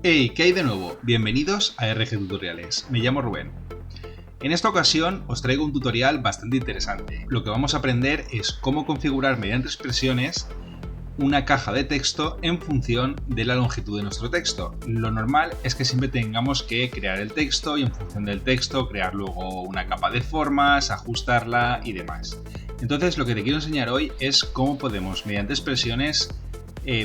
Hey, ¿qué hay de nuevo? Bienvenidos a RG Tutoriales. Me llamo Rubén. En esta ocasión os traigo un tutorial bastante interesante. Lo que vamos a aprender es cómo configurar mediante expresiones una caja de texto en función de la longitud de nuestro texto. Lo normal es que siempre tengamos que crear el texto y en función del texto crear luego una capa de formas, ajustarla y demás. Entonces lo que te quiero enseñar hoy es cómo podemos mediante expresiones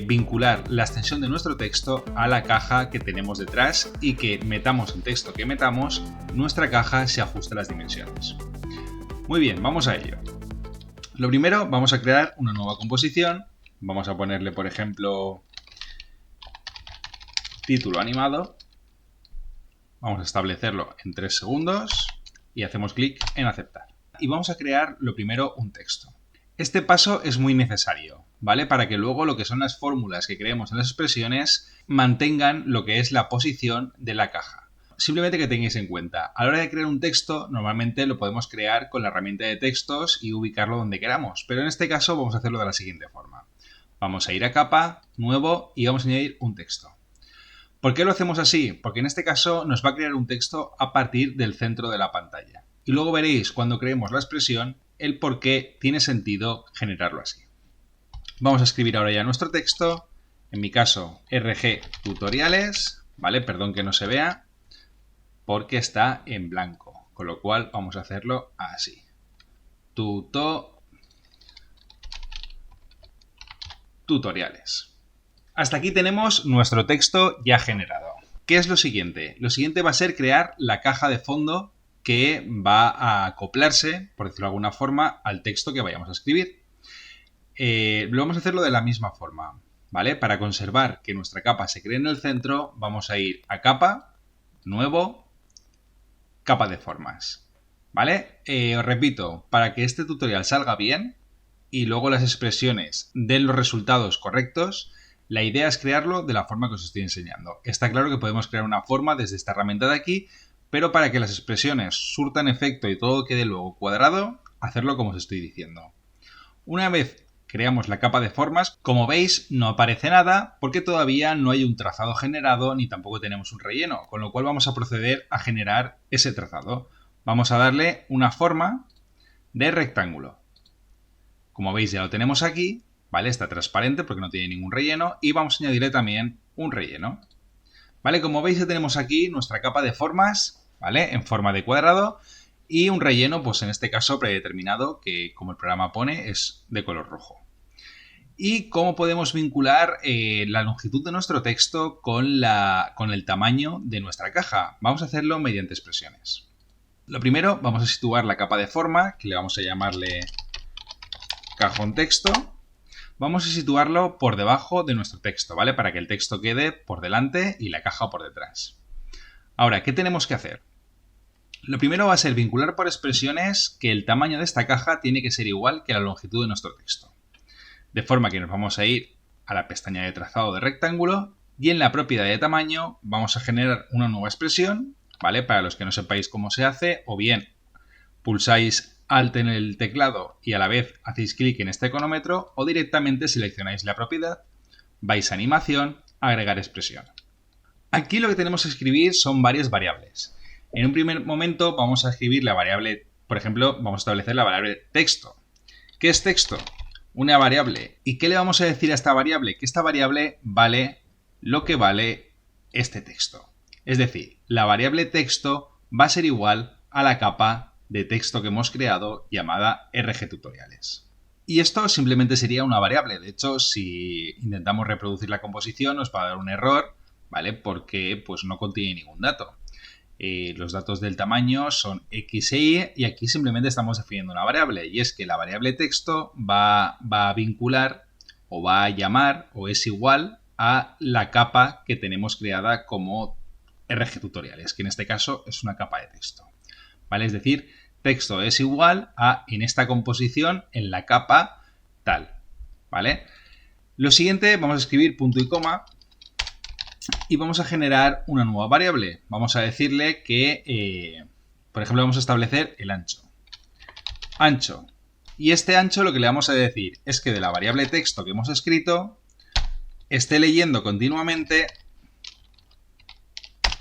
vincular la extensión de nuestro texto a la caja que tenemos detrás y que metamos el texto que metamos, nuestra caja se ajuste a las dimensiones. Muy bien, vamos a ello. Lo primero, vamos a crear una nueva composición. Vamos a ponerle, por ejemplo, título animado. Vamos a establecerlo en 3 segundos y hacemos clic en aceptar. Y vamos a crear lo primero un texto. Este paso es muy necesario, ¿vale? Para que luego lo que son las fórmulas que creemos en las expresiones mantengan lo que es la posición de la caja. Simplemente que tengáis en cuenta, a la hora de crear un texto, normalmente lo podemos crear con la herramienta de textos y ubicarlo donde queramos, pero en este caso vamos a hacerlo de la siguiente forma. Vamos a ir a capa, nuevo y vamos a añadir un texto. ¿Por qué lo hacemos así? Porque en este caso nos va a crear un texto a partir del centro de la pantalla. Y luego veréis cuando creemos la expresión el por qué tiene sentido generarlo así. Vamos a escribir ahora ya nuestro texto, en mi caso RG Tutoriales, ¿vale? Perdón que no se vea, porque está en blanco, con lo cual vamos a hacerlo así. Tutoriales. Hasta aquí tenemos nuestro texto ya generado. ¿Qué es lo siguiente? Lo siguiente va a ser crear la caja de fondo que va a acoplarse, por decirlo de alguna forma, al texto que vayamos a escribir. Lo vamos a hacerlo de la misma forma, ¿vale? Para conservar que nuestra capa se cree en el centro, vamos a ir a capa, nuevo, capa de formas, ¿vale? Os repito, para que este tutorial salga bien y luego las expresiones den los resultados correctos, la idea es crearlo de la forma que os estoy enseñando. Está claro que podemos crear una forma desde esta herramienta de aquí, pero para que las expresiones surtan efecto y todo quede luego cuadrado, hacerlo como os estoy diciendo. Una vez creamos la capa de formas, como veis no aparece nada porque todavía no hay un trazado generado ni tampoco tenemos un relleno, con lo cual vamos a proceder a generar ese trazado. Vamos a darle una forma de rectángulo. Como veis ya lo tenemos aquí, ¿vale? Está transparente porque no tiene ningún relleno y vamos a añadirle también un relleno. ¿Vale? Como veis ya tenemos aquí nuestra capa de formas, ¿vale? En forma de cuadrado y un relleno, pues en este caso predeterminado, que como el programa pone es de color rojo. ¿Y cómo podemos vincular la longitud de nuestro texto con el tamaño de nuestra caja? Vamos a hacerlo mediante expresiones. Lo primero, vamos a situar la capa de forma, que le vamos a llamarle cajón texto. Vamos a situarlo por debajo de nuestro texto, ¿vale? Para que el texto quede por delante y la caja por detrás. Ahora, ¿qué tenemos que hacer? Lo primero va a ser vincular por expresiones que el tamaño de esta caja tiene que ser igual que la longitud de nuestro texto. De forma que nos vamos a ir a la pestaña de trazado de rectángulo y en la propiedad de tamaño vamos a generar una nueva expresión, ¿vale? Para los que no sepáis cómo se hace, o bien pulsáis Alt en el teclado y a la vez hacéis clic en este cronómetro o directamente seleccionáis la propiedad, vais a animación, agregar expresión. Aquí lo que tenemos que escribir son varias variables. En un primer momento vamos a escribir la variable, por ejemplo, vamos a establecer la variable texto. ¿Qué es texto? Una variable. ¿Y qué le vamos a decir a esta variable? Que esta variable vale lo que vale este texto. Es decir, la variable texto va a ser igual a la capa de texto que hemos creado llamada RG Tutoriales. Y esto simplemente sería una variable. De hecho, si intentamos reproducir la composición nos va a dar un error, ¿vale? Porque pues no contiene ningún dato. Los datos del tamaño son X e Y aquí simplemente estamos definiendo una variable. Y es que la variable texto va a vincular o va a llamar o es igual a la capa que tenemos creada como RG Tutoriales, que en este caso es una capa de texto. ¿Vale? Es decir, texto es igual a, en esta composición, en la capa tal, ¿vale? Lo siguiente, vamos a escribir punto y coma y vamos a generar una nueva variable. Vamos a decirle que, por ejemplo, vamos a establecer el ancho. Ancho. Y este ancho lo que le vamos a decir es que de la variable texto que hemos escrito esté leyendo continuamente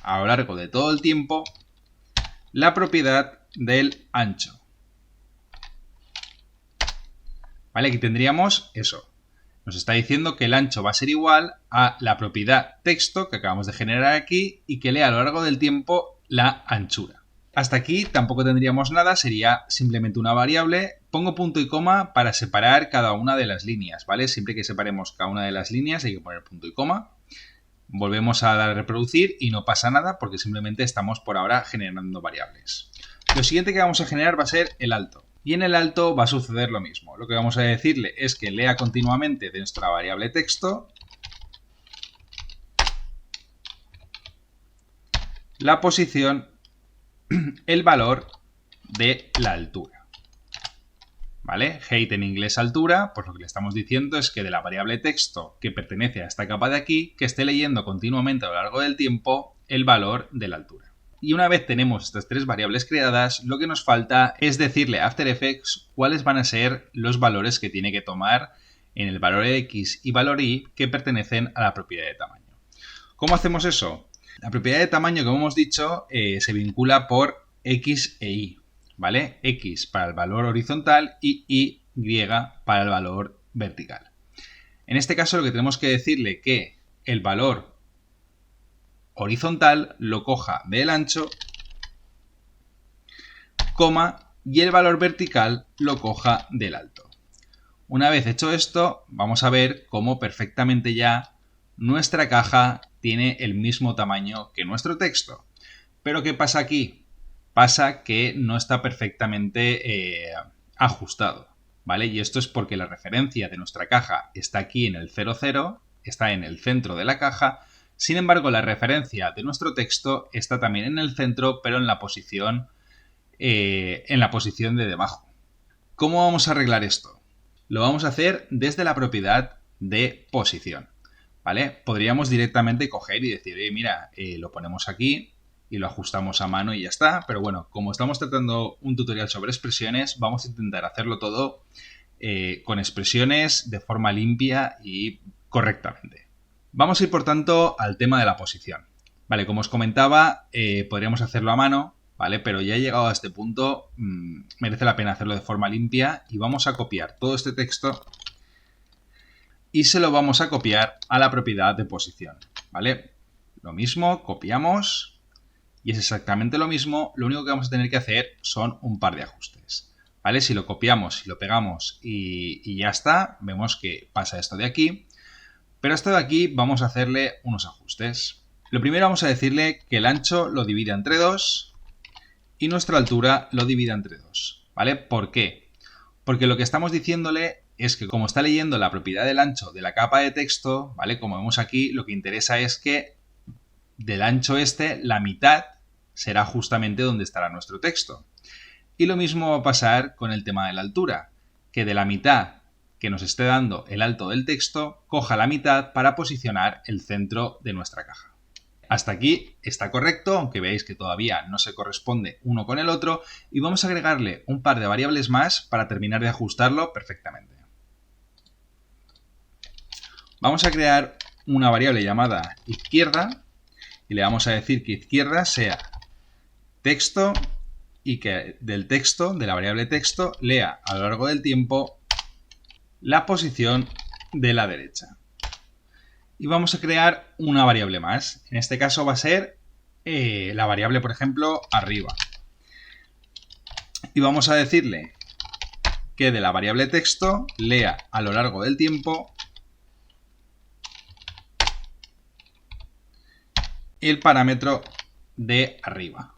a lo largo de todo el tiempo la propiedad del ancho. ¿Vale? Aquí tendríamos eso. Nos está diciendo que el ancho va a ser igual a la propiedad texto que acabamos de generar aquí y que lea a lo largo del tiempo la anchura. Hasta aquí tampoco tendríamos nada, sería simplemente una variable. Pongo punto y coma para separar cada una de las líneas, ¿vale? Siempre que separemos cada una de las líneas hay que poner punto y coma. Volvemos a dar a reproducir y no pasa nada porque simplemente estamos por ahora generando variables. Lo siguiente que vamos a generar va a ser el alto. Y en el alto va a suceder lo mismo. Lo que vamos a decirle es que lea continuamente de nuestra variable texto la posición, el valor de la altura. ¿Vale? Height en inglés altura, pues lo que le estamos diciendo es que de la variable texto que pertenece a esta capa de aquí, que esté leyendo continuamente a lo largo del tiempo el valor de la altura. Y una vez tenemos estas tres variables creadas, lo que nos falta es decirle a After Effects cuáles van a ser los valores que tiene que tomar en el valor X y valor Y que pertenecen a la propiedad de tamaño. ¿Cómo hacemos eso? La propiedad de tamaño, como hemos dicho, se vincula por X e Y, ¿vale? X para el valor horizontal y Y para el valor vertical. En este caso lo que tenemos que decirle es que el valor horizontal lo coja del ancho, coma, y el valor vertical lo coja del alto. Una vez hecho esto, vamos a ver cómo perfectamente ya nuestra caja tiene el mismo tamaño que nuestro texto. Pero ¿qué pasa aquí? Pasa que no está perfectamente ajustado, ¿vale? Y esto es porque la referencia de nuestra caja está aquí en el 00, está en el centro de la caja. Sin embargo, la referencia de nuestro texto está también en el centro, pero en la posición de debajo. ¿Cómo vamos a arreglar esto? Lo vamos a hacer desde la propiedad de posición, ¿vale? Podríamos directamente coger y decir, mira, lo ponemos aquí y lo ajustamos a mano y ya está. Pero bueno, como estamos tratando un tutorial sobre expresiones, vamos a intentar hacerlo todo con expresiones de forma limpia y correctamente. Vamos a ir, por tanto, al tema de la posición. Vale, como os comentaba, podríamos hacerlo a mano, ¿vale? Pero ya llegado a este punto, merece la pena hacerlo de forma limpia y vamos a copiar todo este texto y se lo vamos a copiar a la propiedad de posición, ¿vale? Lo mismo, copiamos y es exactamente lo mismo. Lo único que vamos a tener que hacer son un par de ajustes, ¿vale? Si lo copiamos, si lo pegamos y ya está, vemos que pasa esto de aquí. Pero esto de aquí vamos a hacerle unos ajustes. Lo primero vamos a decirle que el ancho lo divida entre 2 y nuestra altura lo divida entre 2, ¿vale? ¿Por qué? Porque lo que estamos diciéndole es que como está leyendo la propiedad del ancho de la capa de texto, ¿vale? Como vemos aquí, lo que interesa es que del ancho este, la mitad será justamente donde estará nuestro texto. Y lo mismo va a pasar con el tema de la altura, que de la mitad que nos esté dando el alto del texto, coja la mitad para posicionar el centro de nuestra caja. Hasta aquí está correcto, aunque veáis que todavía no se corresponde uno con el otro, y vamos a agregarle un par de variables más para terminar de ajustarlo perfectamente. Vamos a crear una variable llamada izquierda y le vamos a decir que izquierda sea texto y que del texto, de la variable texto, lea a lo largo del tiempo la posición de la derecha. Y vamos a crear una variable más. En este caso va a ser la variable, por ejemplo, arriba. Y vamos a decirle que de la variable texto lea a lo largo del tiempo el parámetro de arriba.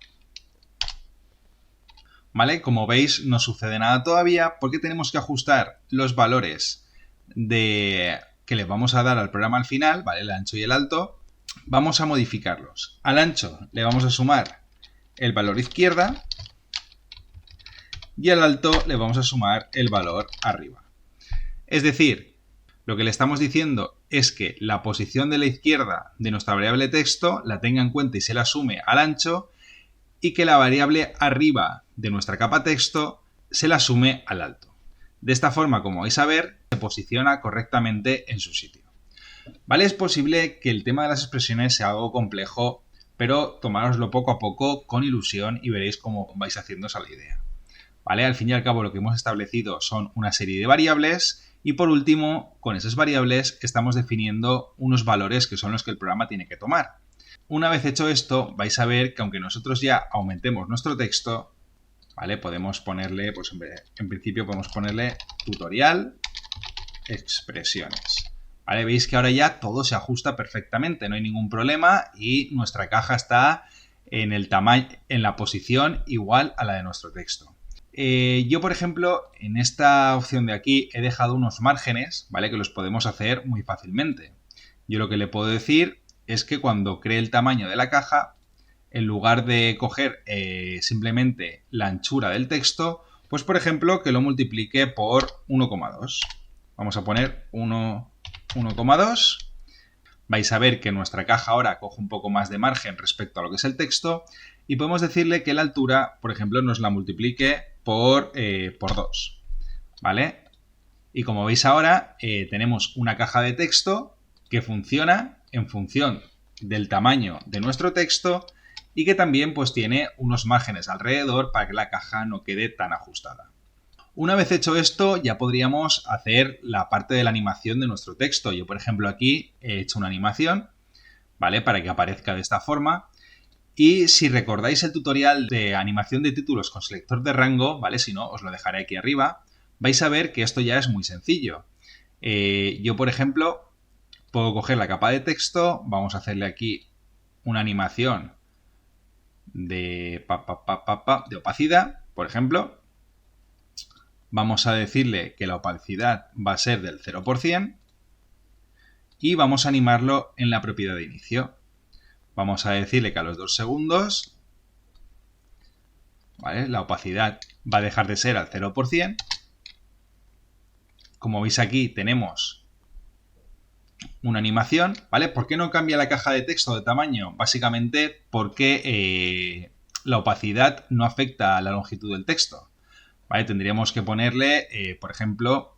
¿Vale? Como veis, no sucede nada todavía porque tenemos que ajustar los valores que le vamos a dar al programa al final, ¿vale? El ancho y el alto. Vamos a modificarlos. Al ancho le vamos a sumar el valor izquierda y al alto le vamos a sumar el valor arriba. Es decir, lo que le estamos diciendo es que la posición de la izquierda de nuestra variable texto la tenga en cuenta y se la sume al ancho, y que la variable arriba de nuestra capa texto se la sume al alto. De esta forma, como vais a ver, se posiciona correctamente en su sitio. ¿Vale? Es posible que el tema de las expresiones sea algo complejo, pero tomároslo poco a poco con ilusión y veréis cómo vais haciéndose a la idea. ¿Vale? Al fin y al cabo lo que hemos establecido son una serie de variables y por último, con esas variables estamos definiendo unos valores que son los que el programa tiene que tomar. Una vez hecho esto, vais a ver que aunque nosotros ya aumentemos nuestro texto, ¿vale? Podemos ponerle, pues en principio podemos ponerle tutorial, expresiones. ¿Vale? Veis que ahora ya todo se ajusta perfectamente, no hay ningún problema y nuestra caja está en el tamaño, en la posición igual a la de nuestro texto. Yo, por ejemplo, en esta opción de aquí he dejado unos márgenes, ¿vale? Que los podemos hacer muy fácilmente. Yo lo que le puedo decir es que cuando cree el tamaño de la caja, en lugar de coger simplemente la anchura del texto, pues por ejemplo que lo multiplique por 1,2. Vamos a poner 1,2. Vais a ver que nuestra caja ahora coge un poco más de margen respecto a lo que es el texto y podemos decirle que la altura, por ejemplo, nos la multiplique por 2. ¿Vale? Y como veis ahora, tenemos una caja de texto que funciona en función del tamaño de nuestro texto y que también pues tiene unos márgenes alrededor para que la caja no quede tan ajustada. Una vez hecho esto, ya podríamos hacer la parte de la animación de nuestro texto. Yo, por ejemplo, aquí he hecho una animación, ¿vale? Para que aparezca de esta forma. Y si recordáis el tutorial de animación de títulos con selector de rango, ¿vale? Si no, os lo dejaré aquí arriba. Vais a ver que esto ya es muy sencillo. Yo, por ejemplo, puedo coger la capa de texto, vamos a hacerle aquí una animación de opacidad, por ejemplo. Vamos a decirle que la opacidad va a ser del 0% y vamos a animarlo en la propiedad de inicio. Vamos a decirle que a los 2 segundos, ¿vale? La opacidad va a dejar de ser al 0%. Como veis aquí tenemos una animación, ¿vale? ¿Por qué no cambia la caja de texto de tamaño? Básicamente porque la opacidad no afecta a la longitud del texto. ¿Vale? Tendríamos que ponerle, por ejemplo,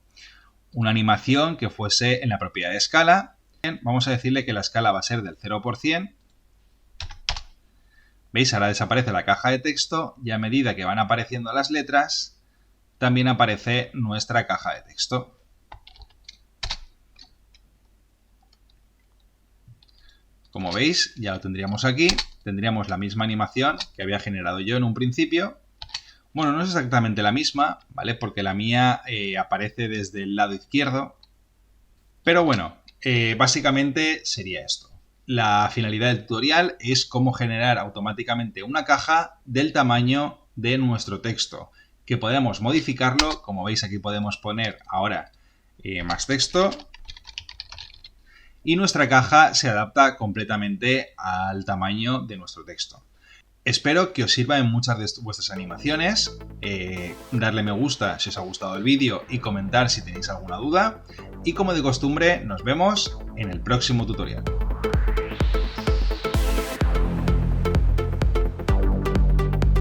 una animación que fuese en la propiedad de escala. Vamos a decirle que la escala va a ser del 0%. ¿Veis? Ahora desaparece la caja de texto y a medida que van apareciendo las letras, también aparece nuestra caja de texto. Como veis, ya lo tendríamos aquí. Tendríamos la misma animación que había generado yo en un principio. Bueno, no es exactamente la misma, ¿vale? Porque la mía aparece desde el lado izquierdo. Pero bueno, básicamente sería esto. La finalidad del tutorial es cómo generar automáticamente una caja del tamaño de nuestro texto. Que podemos modificarlo, como veis aquí podemos poner ahora más texto. Y nuestra caja se adapta completamente al tamaño de nuestro texto. Espero que os sirva en muchas de vuestras animaciones, darle me gusta si os ha gustado el vídeo y comentar si tenéis alguna duda. Y como de costumbre, nos vemos en el próximo tutorial.